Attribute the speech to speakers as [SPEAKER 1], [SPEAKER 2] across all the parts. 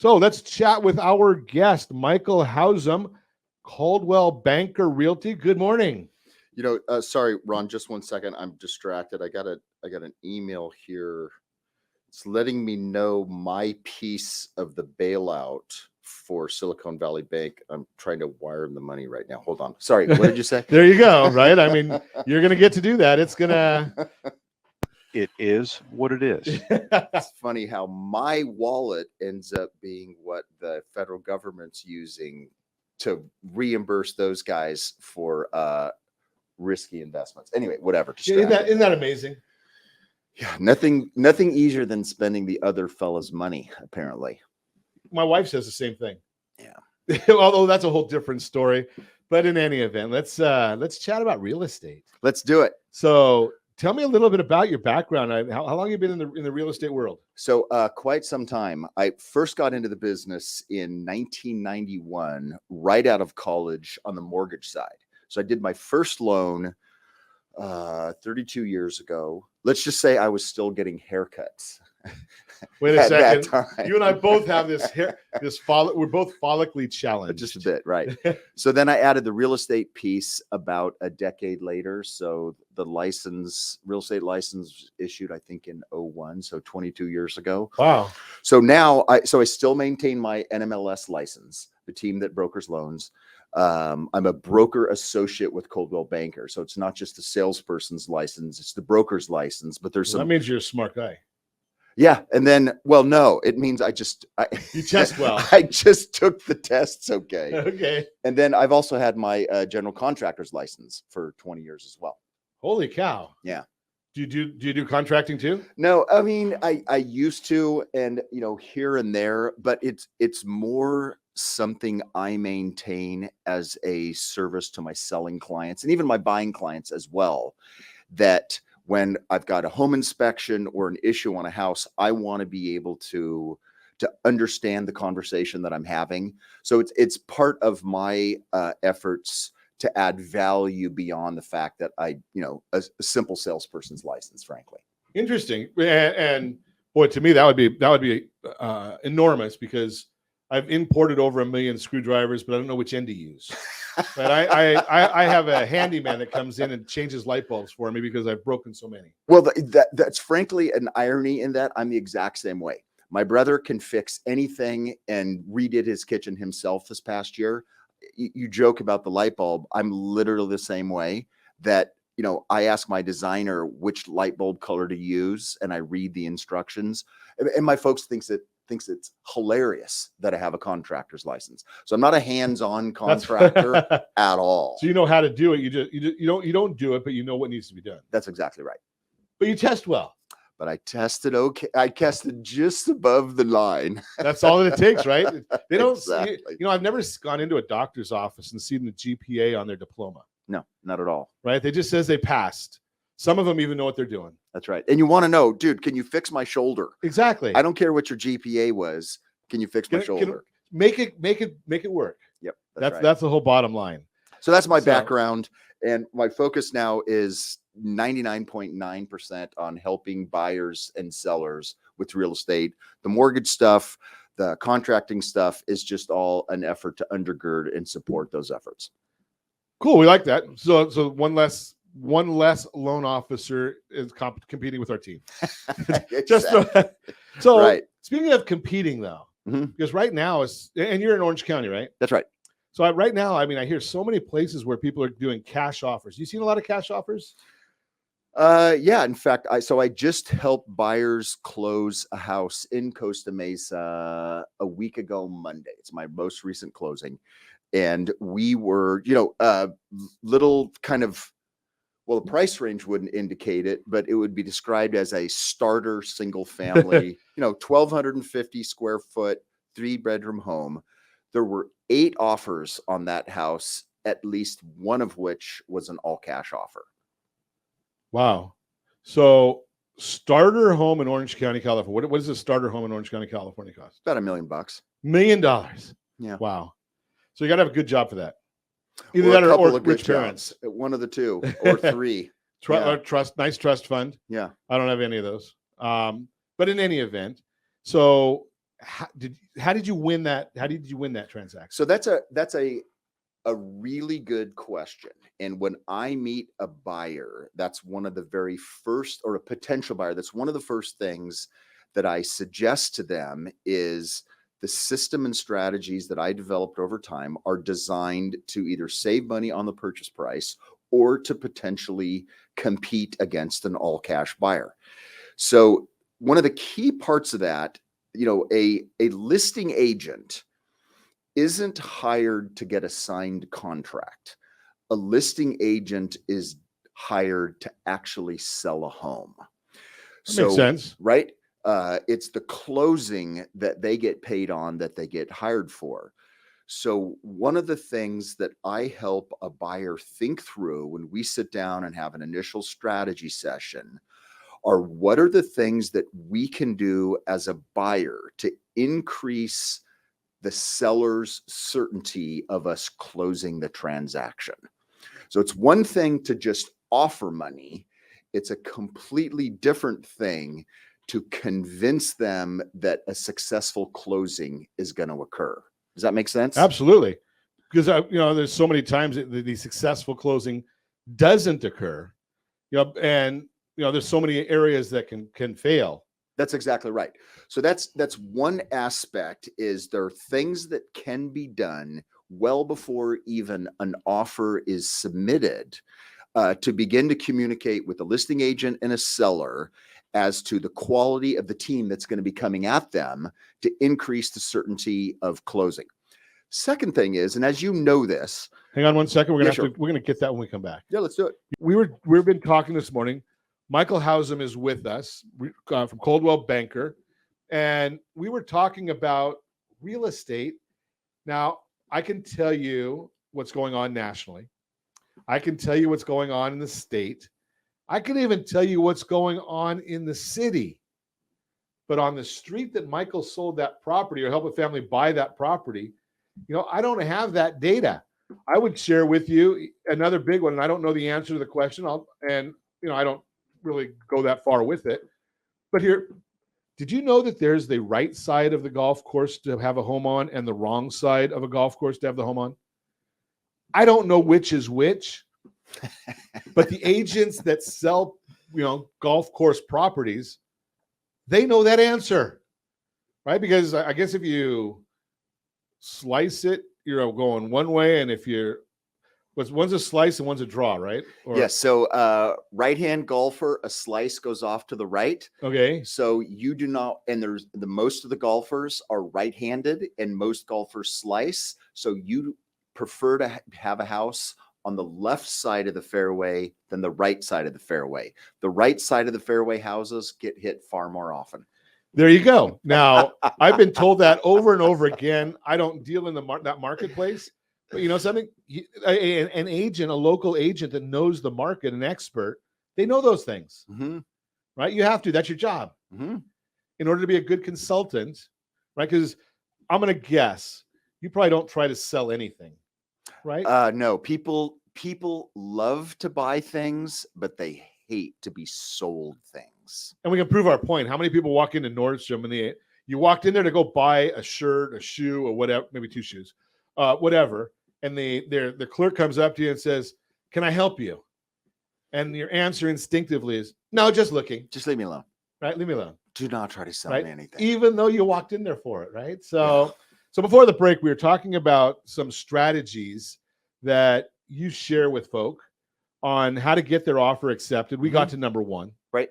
[SPEAKER 1] So let's chat with our guest, Michael Hausam, Caldwell Banker Realty. Good morning.
[SPEAKER 2] Sorry, Ron, just 1 second. I'm distracted. I got an email here. It's letting me know my piece of the bailout for Silicon Valley Bank. I'm trying to wire the money right now. Hold on. Sorry, what did you say?
[SPEAKER 1] There you go, right? I mean, you're going to get to do that.
[SPEAKER 3] It is what it is.
[SPEAKER 2] It's funny how my wallet ends up being what the federal government's using to reimburse those guys for risky investments. Anyway, whatever.
[SPEAKER 1] Isn't that amazing?
[SPEAKER 2] Yeah, nothing easier than spending the other fella's money, apparently.
[SPEAKER 1] My wife says the same thing.
[SPEAKER 2] Yeah.
[SPEAKER 1] Although that's a whole different story. But in any event, let's chat about real estate.
[SPEAKER 2] Let's do it.
[SPEAKER 1] So tell me a little bit about your background. How long have you been in the real estate world?
[SPEAKER 2] So quite some time. I first got into the business in 1991, right out of college on the mortgage side. So I did my first loan 32 years ago. Let's just say I was still getting haircuts.
[SPEAKER 1] Wait a second. You and I both have we're both follically challenged.
[SPEAKER 2] Just a bit, right. So then I added the real estate piece about a decade later. So the real estate license issued, I think in 01, so 22 years ago.
[SPEAKER 1] Wow.
[SPEAKER 2] So now I still maintain my NMLS license, the team that brokers loans. I'm a broker associate with Coldwell Banker. So it's not just the salesperson's license, it's the broker's license, but there's
[SPEAKER 1] that means you're a smart guy.
[SPEAKER 2] Yeah. And then, no, it means
[SPEAKER 1] you test well.
[SPEAKER 2] I just took the tests. Okay.
[SPEAKER 1] Okay.
[SPEAKER 2] And then I've also had my general contractor's license for 20 years as well.
[SPEAKER 1] Holy cow.
[SPEAKER 2] Yeah.
[SPEAKER 1] Do you do contracting too?
[SPEAKER 2] No, I mean, I used to, and here and there, but it's more something I maintain as a service to my selling clients and even my buying clients as well, that when I've got a home inspection or an issue on a house, I want to be able to understand the conversation that I'm having. So it's part of my efforts to add value beyond the fact that a simple salesperson's license, frankly.
[SPEAKER 1] Interesting. And boy, to me, that would be enormous, because I've imported over 1 million screwdrivers, but I don't know which end to use. But I have a handyman that comes in and changes light bulbs for me because I've broken so many.
[SPEAKER 2] Well, that's frankly an irony in that I'm the exact same way. My brother can fix anything and redid his kitchen himself this past year. You joke about the light bulb. I'm literally the same way, that I ask my designer which light bulb color to use, and I read the instructions. And my folks thinks it's hilarious that I have a contractor's license. So I'm not a hands-on contractor at all.
[SPEAKER 1] So you know how to do it. You don't do it, but you know what needs to be done.
[SPEAKER 2] That's exactly right.
[SPEAKER 1] But you test well.
[SPEAKER 2] But I tested okay. I tested just above the line.
[SPEAKER 1] That's all that it takes, right? They don't.
[SPEAKER 2] Exactly.
[SPEAKER 1] I've never gone into a doctor's office and seen the GPA on their diploma.
[SPEAKER 2] No, not at all.
[SPEAKER 1] Right? They just says they passed. Some of them even know what they're doing.
[SPEAKER 2] That's right. And you want to know, dude, can you fix my shoulder?
[SPEAKER 1] Exactly.
[SPEAKER 2] I don't care what your GPA was. Can you fix my shoulder?
[SPEAKER 1] Make it work.
[SPEAKER 2] Yep.
[SPEAKER 1] That's the whole bottom line.
[SPEAKER 2] So that's my background. And my focus now is 99.9% on helping buyers and sellers with real estate. The mortgage stuff, the contracting stuff is just all an effort to undergird and support those efforts.
[SPEAKER 1] Cool. We like that. So one less loan officer is competing with our team.
[SPEAKER 2] Exactly.
[SPEAKER 1] So
[SPEAKER 2] right.
[SPEAKER 1] Speaking of competing though, because right now and you're in Orange County, right?
[SPEAKER 2] That's right.
[SPEAKER 1] So right now, I mean, I hear so many places where people are doing cash offers. You seen a lot of cash offers?
[SPEAKER 2] Yeah. In fact, I just helped buyers close a house in Costa Mesa a week ago Monday. It's my most recent closing. And we were, little kind of, well, the price range wouldn't indicate it, but it would be described as a starter single family, 1,250 square foot, 3-bedroom home. There were 8 offers on that house, at least one of which was an all cash offer.
[SPEAKER 1] Wow. So starter home in Orange County, California. What does a starter home in Orange County, California cost?
[SPEAKER 2] About $1 million.
[SPEAKER 1] $1 million. Yeah. Wow. So you got to have a good job for that. Either that or rich parents.
[SPEAKER 2] One of the two or 3.
[SPEAKER 1] Nice trust fund.
[SPEAKER 2] Yeah.
[SPEAKER 1] I don't have any of those. But in any event, so how did you win that? How did you win that transaction?
[SPEAKER 2] So that's a really good question. And when I meet a buyer, that's one of the very first, or a potential buyer, that's one of the first things that I suggest to them is the system and strategies that I developed over time are designed to either save money on the purchase price or to potentially compete against an all cash buyer. So one of the key parts of that, a listing agent isn't hired to get a signed contract. A listing agent is hired to actually sell a home.
[SPEAKER 1] That makes sense.
[SPEAKER 2] Right? It's the closing that they get paid on that they get hired for. So one of the things that I help a buyer think through when we sit down and have an initial strategy session are what are the things that we can do as a buyer to increase the seller's certainty of us closing the transaction. So it's one thing to just offer money. It's a completely different thing to convince them that a successful closing is going to occur. Does that make sense?
[SPEAKER 1] Absolutely. Because there's so many times that the successful closing doesn't occur. And there's so many areas that can fail.
[SPEAKER 2] That's exactly right. So that's one aspect, is there are things that can be done well before even an offer is submitted to begin to communicate with the listing agent and a seller as to the quality of the team that's going to be coming at them to increase the certainty of closing. Second thing is, and as you know this,
[SPEAKER 1] hang on one second. We're
[SPEAKER 2] sure.
[SPEAKER 1] going to get that when we come back.
[SPEAKER 2] Yeah, let's do it.
[SPEAKER 1] We've been talking this morning. Michael Hausam is with us from Coldwell Banker, and we were talking about real estate. Now, I can tell you what's going on nationally. I can tell you what's going on in the state. I can even tell you what's going on in the city. But on the street that Michael sold that property or helped a family buy that property, I don't have that data. I would share with you another big one, and I don't know the answer to the question. I don't really go that far with it. But here, did you know that there's the right side of the golf course to have a home on and the wrong side of a golf course to have the home on? I don't know which is which, but the agents that sell, golf course properties, they know that answer, right? Because I guess if you slice it, you're going one way, and if one's a slice and one's a draw, right?
[SPEAKER 2] Yes. So right-hand golfer, a slice goes off to the right.
[SPEAKER 1] Okay.
[SPEAKER 2] So you do not, and there's most of the golfers are right-handed, and most golfers slice. So you prefer to have a house on the left side of the fairway than the right side of the fairway. The right side of the fairway houses get hit far more often.
[SPEAKER 1] There you go. Now, I've been told that over and over again. I don't deal in that marketplace. But something, an agent, a local agent that knows the market, an expert, they know those things, right? You have to. That's your job in order to be a good consultant, right? Because I'm going to guess you probably don't try to sell anything, right?
[SPEAKER 2] No, people love to buy things, but they hate to be sold things.
[SPEAKER 1] And we can prove our point. How many people walk into Nordstrom and you walked in there to go buy a shirt, a shoe, or whatever, maybe 2 shoes, whatever. And the clerk comes up to you and says, "Can I help you?" And your answer instinctively is, "No, just looking."
[SPEAKER 2] Just leave me alone.
[SPEAKER 1] Right? Leave me alone.
[SPEAKER 2] Do not try to sell me anything.
[SPEAKER 1] Even though you walked in there for it, right? So before the break, we were talking about some strategies that you share with folk on how to get their offer accepted. We got to number 1.
[SPEAKER 2] Right.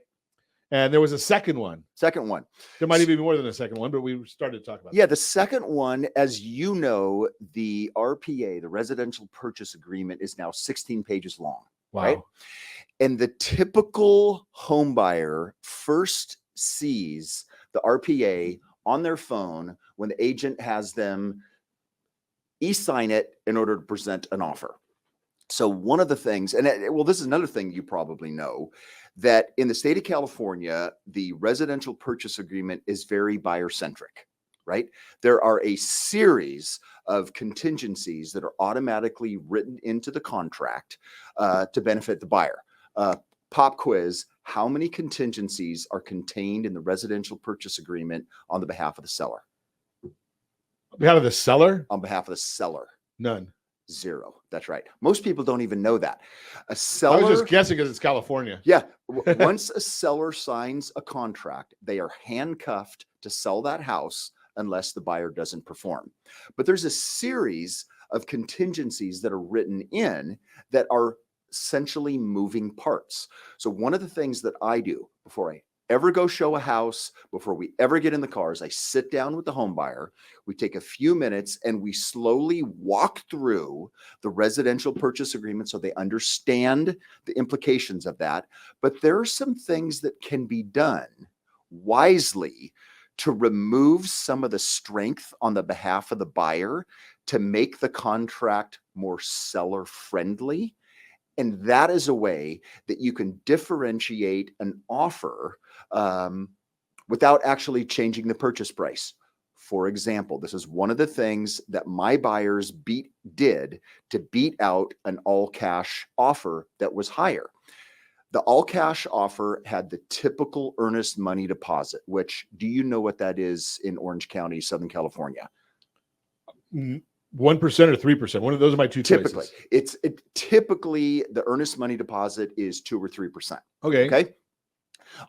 [SPEAKER 1] And there was a second one. There might even be more than a second one, but we started to talk about
[SPEAKER 2] that. The second one, as you know, the RPA, the Residential Purchase Agreement, is now 16 pages long.
[SPEAKER 1] Wow.
[SPEAKER 2] Right? And the typical home buyer first sees the RPA on their phone when the agent has them e-sign it in order to present an offer. So one of the things, and this is another thing you probably know, that in the state of California, the Residential Purchase Agreement is very buyer-centric, right? There are a series of contingencies that are automatically written into the contract to benefit the buyer. Pop quiz, how many contingencies are contained in the Residential Purchase Agreement on the behalf of the seller?
[SPEAKER 1] On behalf of the seller?
[SPEAKER 2] On behalf of the seller.
[SPEAKER 1] None.
[SPEAKER 2] Zero. That's right. Most people don't even know that. A
[SPEAKER 1] I
[SPEAKER 2] seller.
[SPEAKER 1] was just guessing because it's California.
[SPEAKER 2] Yeah. Once a seller signs a contract, they are handcuffed to sell that house unless the buyer doesn't perform. But there's a series of contingencies that are written in that are essentially moving parts. So one of the things that I do before I ever go show a house, before we ever get in the cars, I sit down with the home buyer. We take a few minutes and we slowly walk through the residential purchase agreement so they understand the implications of that. But there are some things that can be done wisely to remove some of the strength on the behalf of the buyer to make the contract more seller friendly. And that is a way that you can differentiate an offer without actually changing the purchase price. For example, this is one of the things that my buyers did to beat out an all cash offer that was higher. The all cash offer had the typical earnest money deposit, which, do you know what that is in Orange County, Southern California?
[SPEAKER 1] 1% or 3%. One of those are my two
[SPEAKER 2] Typically,
[SPEAKER 1] choices.
[SPEAKER 2] Typically the earnest money deposit is 2 or 3%. Okay.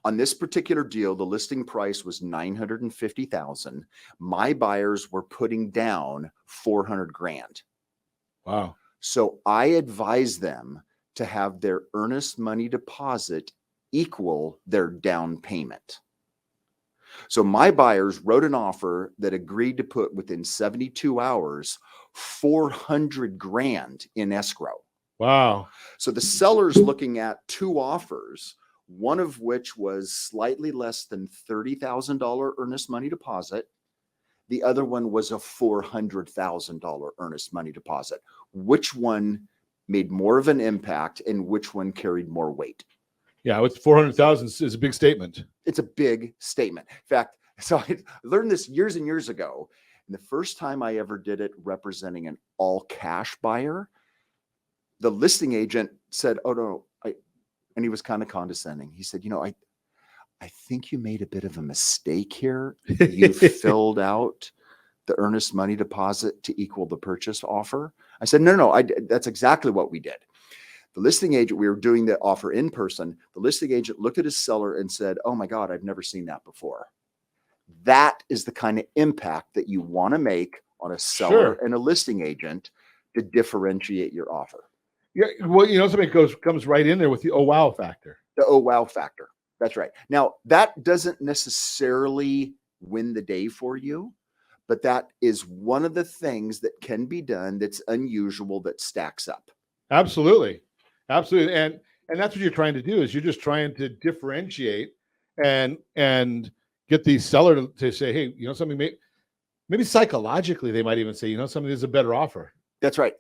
[SPEAKER 2] On this particular deal, the listing price was $950,000. My buyers were putting down $400,000.
[SPEAKER 1] Wow.
[SPEAKER 2] So I advised them to have their earnest money deposit equal their down payment. So my buyers wrote an offer that agreed to put within 72 hours $400,000 in escrow.
[SPEAKER 1] Wow.
[SPEAKER 2] So the seller's looking at two offers, one of which was slightly less than $30,000 earnest money deposit. The other one was a $400,000 earnest money deposit. Which one made more of an impact and which one carried more weight?
[SPEAKER 1] Yeah, with 400,000 is a big statement.
[SPEAKER 2] It's a big statement. In fact, so I learned this years and years ago. And the first time I ever did it representing an all cash buyer, the listing agent said, "Oh no," and he was kind of condescending. He said, I think you made a bit of a mistake here. You filled out the earnest money deposit to equal the purchase offer. I said, no, that's exactly what we did. The listing agent, we were doing the offer in person. The listing agent looked at his seller and said, "Oh my God, I've never seen that before." That is the kind of impact that you want to make on a seller and a listing agent to differentiate your offer.
[SPEAKER 1] Yeah, well, somebody comes right in there with the oh wow factor.
[SPEAKER 2] The oh wow factor. That's right. Now, that doesn't necessarily win the day for you, but that is one of the things that can be done that's unusual, that stacks up.
[SPEAKER 1] Absolutely. Absolutely. And that's what you're trying to do, is you're just trying to differentiate and get the seller to say, hey, something, maybe psychologically they might even say, something is a better offer.
[SPEAKER 2] That's right.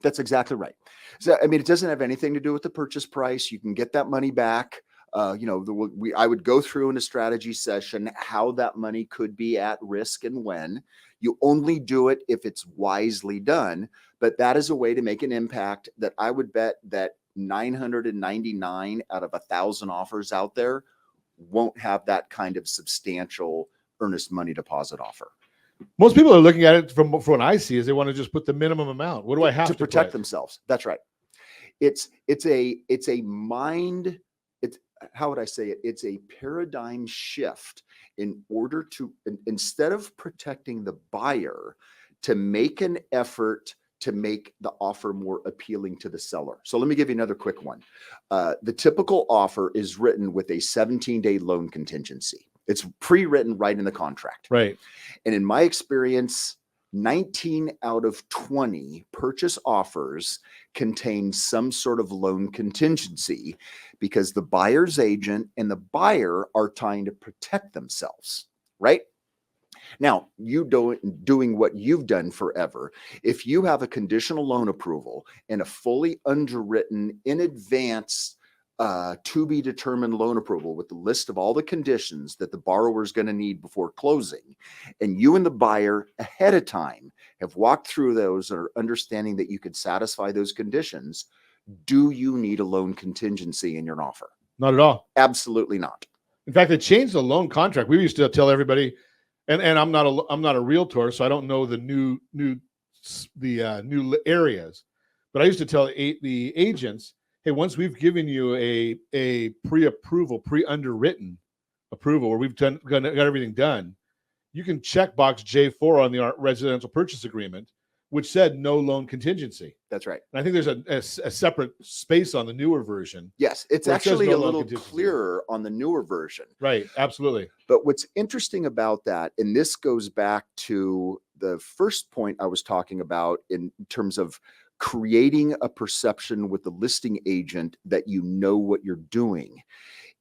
[SPEAKER 2] That's exactly right. So, it doesn't have anything to do with the purchase price. You can get that money back. I would go through in a strategy session how that money could be at risk and when. You only do it if it's wisely done, but that is a way to make an impact that I would bet that 999 out of 1,000 offers out there won't have that kind of substantial earnest money deposit offer.
[SPEAKER 1] Most people are looking at it from what I see is they want to just put the minimum amount. What do I have to
[SPEAKER 2] protect themselves? That's right. How would I say it? It's a paradigm shift in order to, instead of protecting the buyer, to make an effort to make the offer more appealing to the seller. So let me give you another quick one. The typical offer is written with a 17-day loan contingency. It's pre-written right in the contract.
[SPEAKER 1] Right.
[SPEAKER 2] And in my experience, 19 out of 20 purchase offers contain some sort of loan contingency because the buyer's agent and the buyer are trying to protect themselves, right? Now, you doing what you've done forever, if you have a conditional loan approval and a fully underwritten in advance to be determined loan approval with the list of all the conditions that the borrower is going to need before closing, and you and the buyer ahead of time have walked through those and are understanding that you could satisfy those conditions, do you need a loan contingency in your offer?
[SPEAKER 1] Not at all.
[SPEAKER 2] Absolutely not.
[SPEAKER 1] In fact, they changed the loan contract. We used to tell everybody and I'm not a realtor, so I don't know the new areas. But I used to tell the agents, hey, once we've given you a pre-approval, pre-underwritten approval where we've got everything done, you can check box J4 on the residential purchase agreement, which said no loan contingency.
[SPEAKER 2] That's right.
[SPEAKER 1] And I think there's a separate space on the newer version.
[SPEAKER 2] Yes, it's actually a little clearer on the newer version.
[SPEAKER 1] Right, absolutely.
[SPEAKER 2] But what's interesting about that, and this goes back to the first point I was talking about in terms of creating a perception with the listing agent that you know what you're doing,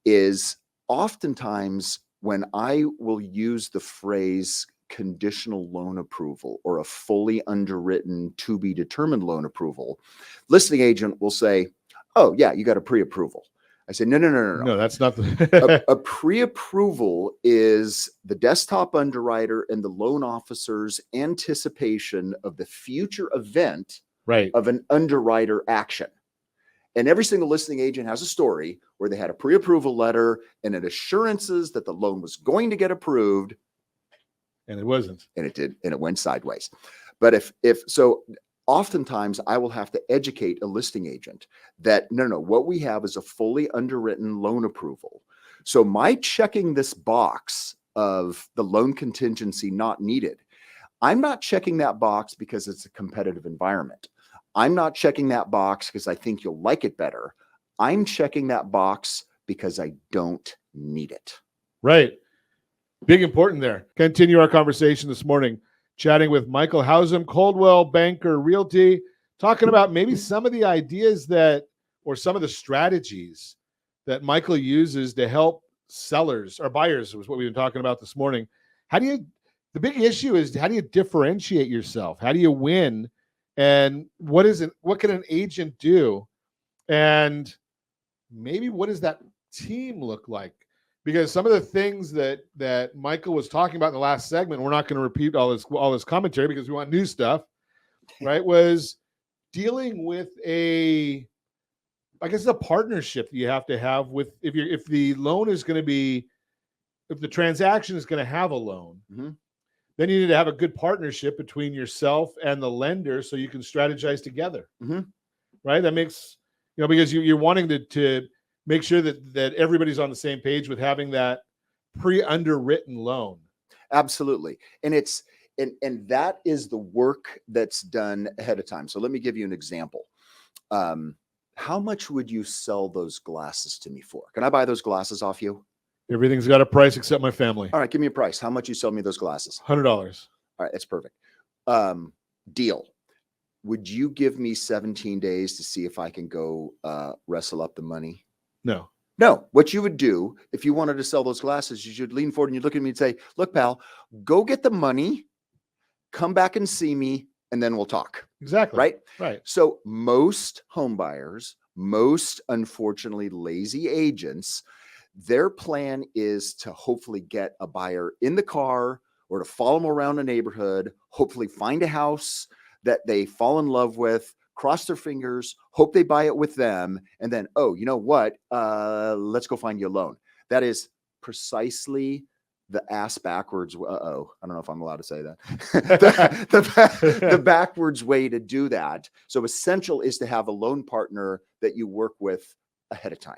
[SPEAKER 2] is oftentimes when I will use the phrase conditional loan approval or a fully underwritten to be determined loan approval, listing agent will say, oh yeah, you got a pre-approval. I say, no.
[SPEAKER 1] No, that's not the
[SPEAKER 2] a pre-approval is the desktop underwriter and the loan officer's anticipation of the future event of an underwriter action. And every single listing agent has a story where they had a pre-approval letter and it assurances that the loan was going to get approved.
[SPEAKER 1] And it wasn't.
[SPEAKER 2] And it did. And it went sideways. But if so, oftentimes I will have to educate a listing agent that no, what we have is a fully underwritten loan approval. So my checking this box of the loan contingency not needed, I'm not checking that box because it's a competitive environment. I'm not checking that box because I think you'll like it better. I'm checking that box because I don't need it.
[SPEAKER 1] Right. Big important there. Continue our conversation this morning, chatting with Michael Hausam, Coldwell Banker Realty, talking about maybe some of the ideas or some of the strategies that Michael uses to help sellers or buyers, was what we've been talking about this morning. The big issue is, how do you differentiate yourself? How do you win? And what can an agent do? And maybe what does that team look like? Because some of the things that Michael was talking about in the last segment, we're not going to repeat all this commentary because we want new stuff, right? Was dealing with a partnership that you have to have with, if the loan is going to be, if the transaction is going to have a loan, then you need to have a good partnership between yourself and the lender so you can strategize together, right? That makes, because you're wanting to make sure that everybody's on the same page with having that pre-underwritten loan.
[SPEAKER 2] Absolutely. And and that is the work that's done ahead of time. So let me give you an example. How much would you sell those glasses to me for? Can I buy those glasses off you?
[SPEAKER 1] Everything's got a price except my family.
[SPEAKER 2] All right, give me a price. How much you sell me those glasses?
[SPEAKER 1] $100.
[SPEAKER 2] All right, that's perfect. Deal. Would you give me 17 days to see if I can go wrestle up the money?
[SPEAKER 1] No.
[SPEAKER 2] No. What you would do if you wanted to sell those glasses, you should lean forward and you look at me and say, look, pal, go get the money, come back and see me, and then we'll talk.
[SPEAKER 1] Exactly.
[SPEAKER 2] Right. So most home buyers, most unfortunately lazy agents, their plan is to hopefully get a buyer in the car or to follow them around a neighborhood, hopefully find a house that they fall in love with, cross their fingers, hope they buy it with them, and then, oh, you know what? Let's go find you a loan. That is precisely the ass backwards. I don't know if I'm allowed to say that. the backwards way to do that. So essential is to have a loan partner that you work with ahead of time.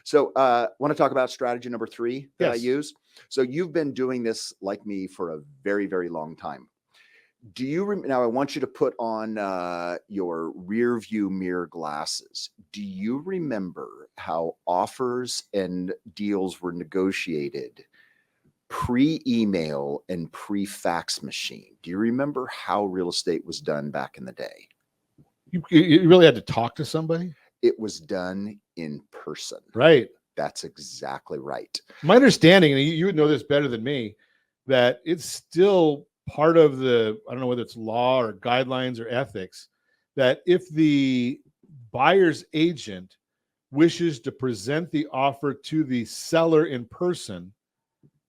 [SPEAKER 2] So want to talk about strategy number 3 that I use? So you've been doing this like me for a very, very long time. Do you now I want you to put on your rear view mirror glasses. Do you remember how offers and deals were negotiated pre-email and pre-fax machine? Do you remember how real estate was done back in the day?
[SPEAKER 1] You really had to talk to somebody?
[SPEAKER 2] It was done in person.
[SPEAKER 1] Right.
[SPEAKER 2] That's exactly right.
[SPEAKER 1] My understanding, and you would know this better than me, that it's still part of the, I don't know whether it's law or guidelines or ethics, that if the buyer's agent wishes to present the offer to the seller in person,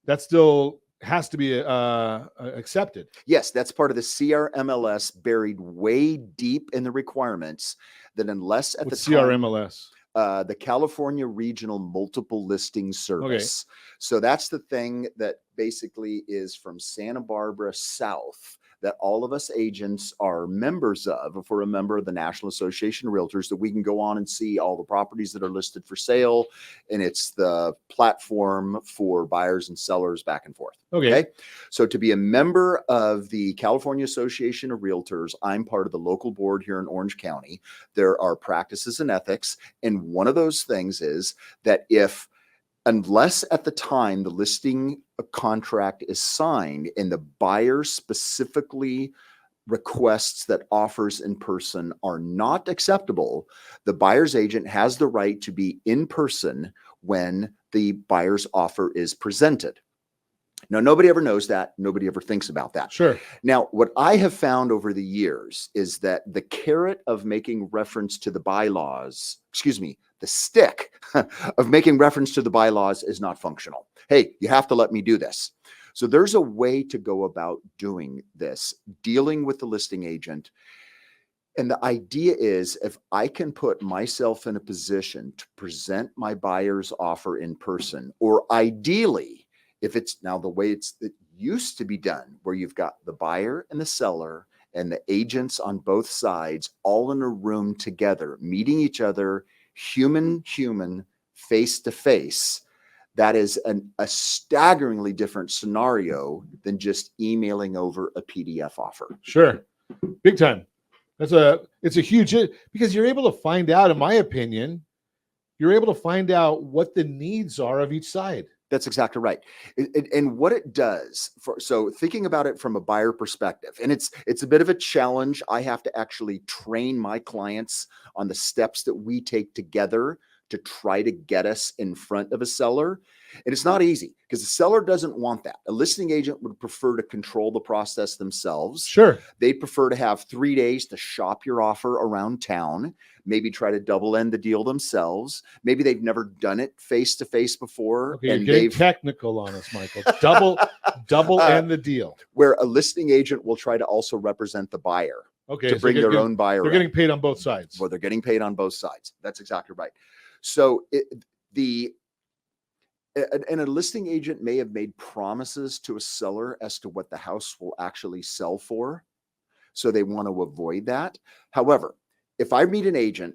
[SPEAKER 1] that still has to be accepted.
[SPEAKER 2] Yes, that's part of the CRMLS, buried way deep in the requirements, that unless at
[SPEAKER 1] What's
[SPEAKER 2] the time,
[SPEAKER 1] CRMLS?
[SPEAKER 2] the California Regional Multiple Listing Service. So that's the thing that basically is from Santa Barbara south that all of us agents are members of. If we're a member of the National Association of Realtors, that we can go on and see all the properties that are listed for sale. And it's the platform for buyers and sellers back and forth. Okay. So to be a member of the California Association of Realtors, I'm part of the local board here in Orange County. There are practices and ethics. And one of those things is that unless at the time the listing contract is signed and the buyer specifically requests that offers in person are not acceptable, the buyer's agent has the right to be in person when the buyer's offer is presented. Now, nobody ever knows that. Nobody ever thinks about that.
[SPEAKER 1] Sure.
[SPEAKER 2] Now, what I have found over the years is that the carrot of making reference to the bylaws, the stick of making reference to the bylaws is not functional. Hey, you have to let me do this. So there's a way to go about doing this, dealing with the listing agent. And the idea is, if I can put myself in a position to present my buyer's offer in person, or ideally, if it's now the way it used to be done, where you've got the buyer and the seller and the agents on both sides all in a room together, meeting each other, human, face to face, that is a staggeringly different scenario than just emailing over a PDF offer.
[SPEAKER 1] Sure. Big time. It's a huge, because you're able to find out, in my opinion, you're able to find out what the needs are of each side.
[SPEAKER 2] That's exactly right. And what it does so thinking about it from a buyer perspective, and it's a bit of a challenge. I have to actually train my clients on the steps that we take together to try to get us in front of a seller. And it's not easy because the seller doesn't want that. A listing agent would prefer to control the process themselves.
[SPEAKER 1] Sure.
[SPEAKER 2] They'd prefer to have 3 days to shop your offer around town, maybe try to double end the deal themselves. Maybe they've never done it face to face before.
[SPEAKER 1] Okay, you're getting technical on us, Michael. Double end the deal.
[SPEAKER 2] Where a listing agent will try to also represent the buyer.
[SPEAKER 1] Okay,
[SPEAKER 2] to bring their own buyer.
[SPEAKER 1] They're getting paid on both sides.
[SPEAKER 2] Well, they're getting paid on both sides. That's exactly right. So and a listing agent may have made promises to a seller as to what the house will actually sell for. So they want to avoid that. However, if I meet a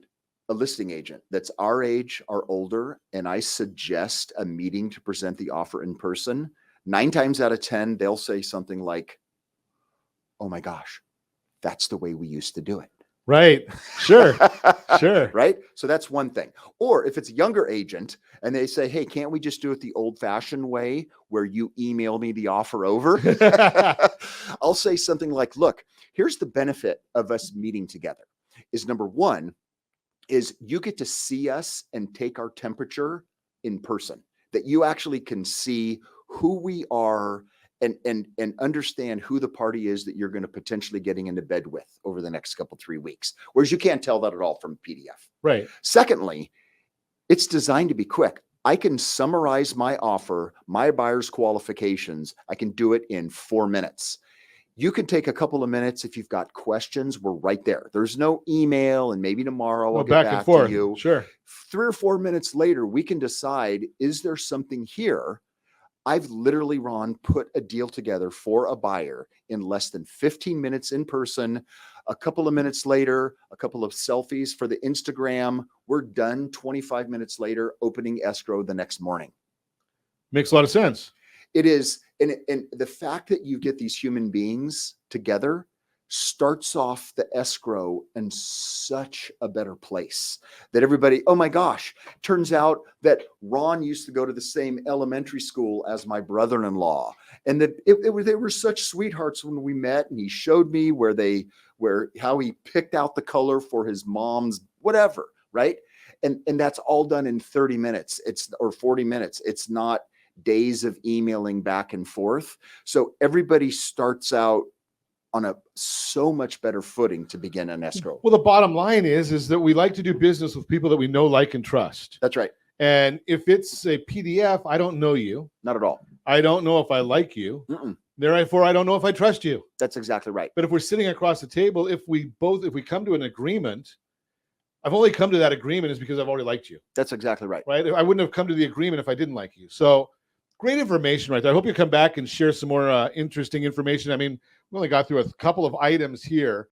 [SPEAKER 2] listing agent that's our age or older, and I suggest a meeting to present the offer in person, 9 times out of 10, they'll say something like, "Oh my gosh, that's the way we used to do it."
[SPEAKER 1] Right. Sure. Sure.
[SPEAKER 2] Right. So that's one thing. Or if it's a younger agent and they say, "Hey, can't we just do it the old fashioned way where you email me the offer over?" I'll say something like, "Look, here's the benefit of us meeting together is number one is you get to see us and take our temperature in person, that you actually can see who we are and understand who the party is that you're going to potentially getting into bed with over the next 3 weeks. Whereas you can't tell that at all from PDF.
[SPEAKER 1] Right.
[SPEAKER 2] Secondly, it's designed to be quick. I can summarize my offer, my buyer's qualifications. I can do it in 4 minutes. You can take a couple of minutes if you've got questions. We're right there. There's no email and maybe tomorrow I'll get back to you.
[SPEAKER 1] Sure.
[SPEAKER 2] 3 or 4 minutes later, we can decide, is there something here? I've literally, Ron, put a deal together for a buyer in less than 15 minutes in person. A couple of minutes later, a couple of selfies for the Instagram. We're done 25 minutes later, opening escrow the next morning.
[SPEAKER 1] Makes a lot of sense.
[SPEAKER 2] It is. And the fact that you get these human beings together starts off the escrow in such a better place that everybody, oh my gosh, turns out that Ron used to go to the same elementary school as my brother-in-law. And that they were such sweethearts when we met, and he showed me how he picked out the color for his mom's whatever, right? And that's all done in 30 minutes. Or 40 minutes. It's not days of emailing back and forth. So everybody starts out on a so much better footing to begin an escrow.
[SPEAKER 1] Well, the bottom line is that we like to do business with people that we know, like, and trust.
[SPEAKER 2] That's right.
[SPEAKER 1] And if it's a PDF, I don't know you.
[SPEAKER 2] Not at all.
[SPEAKER 1] I don't know if I like you.
[SPEAKER 2] Mm-mm.
[SPEAKER 1] Therefore, I don't know if I trust you.
[SPEAKER 2] That's exactly right.
[SPEAKER 1] But if we're sitting across the table, if we come to an agreement, I've only come to that agreement is because I've already liked you,
[SPEAKER 2] That's exactly right.
[SPEAKER 1] right? I wouldn't have come to the agreement if I didn't like you. So great information right there. I hope you come back and share some more interesting information. I mean, we only got through a couple of items here.